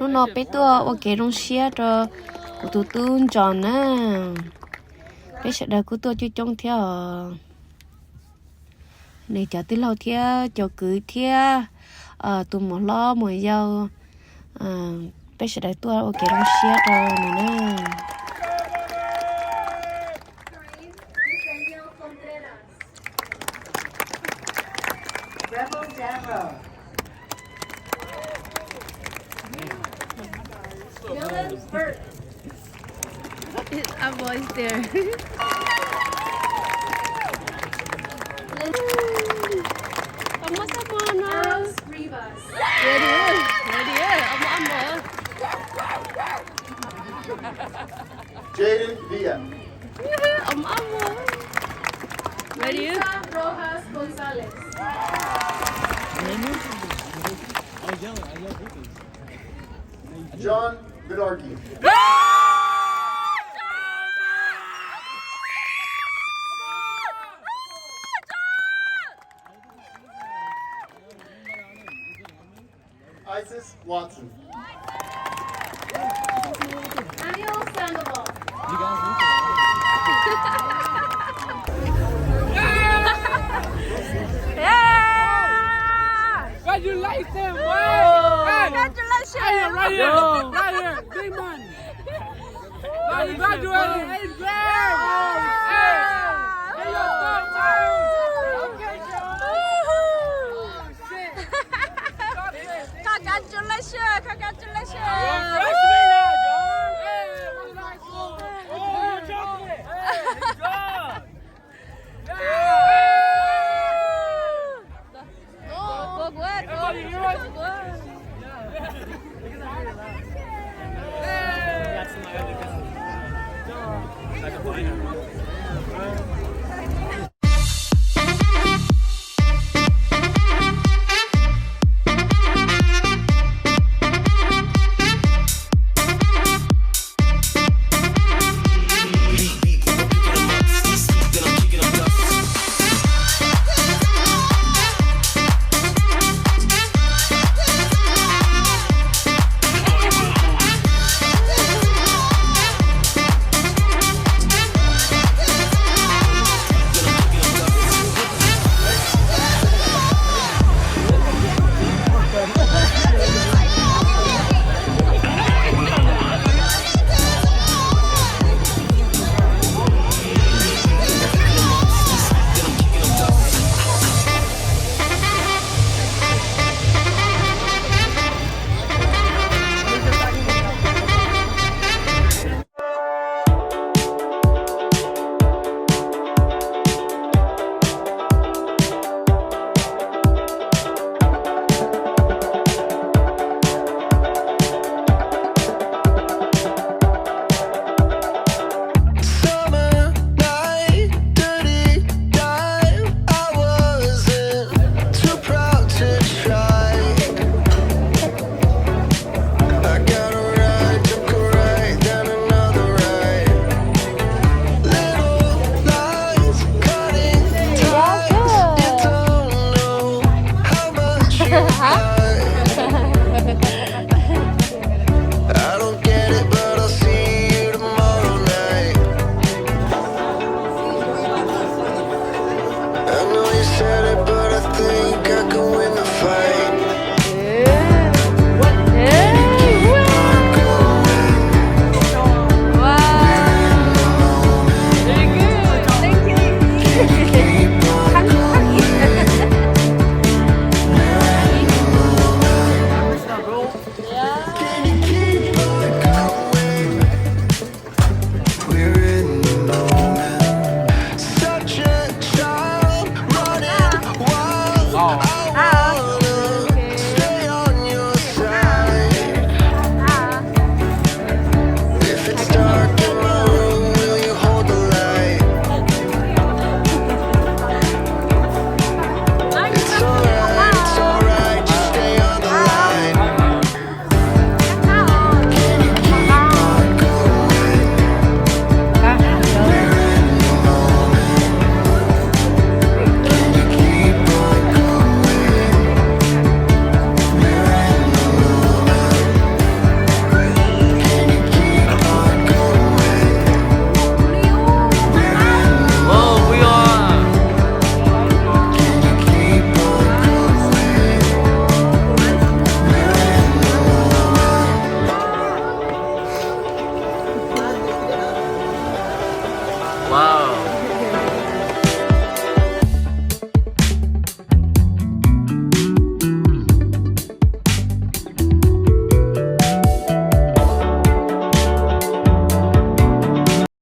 nó bé tua ok trong xe cho của tụi tôi chọn nè bé sẽ đợi của tôi cho trông theo này cho tới lâu theo cho cưới theo tụi một lo một dâu bé sẽ đợi tôi ok trong xe cho này nè Our voice there. Kamu sama Nas? Ready. Amo. Jaden Villa. Amo. Ready? Rojas Gonzalez. John Vue. Isis Watson. Daniel Sandoval. Congratulations, boy! Congratulations! Right here, big man! You graduated 8th grade! Hey! Hey, your third time! Okay, Congratulations!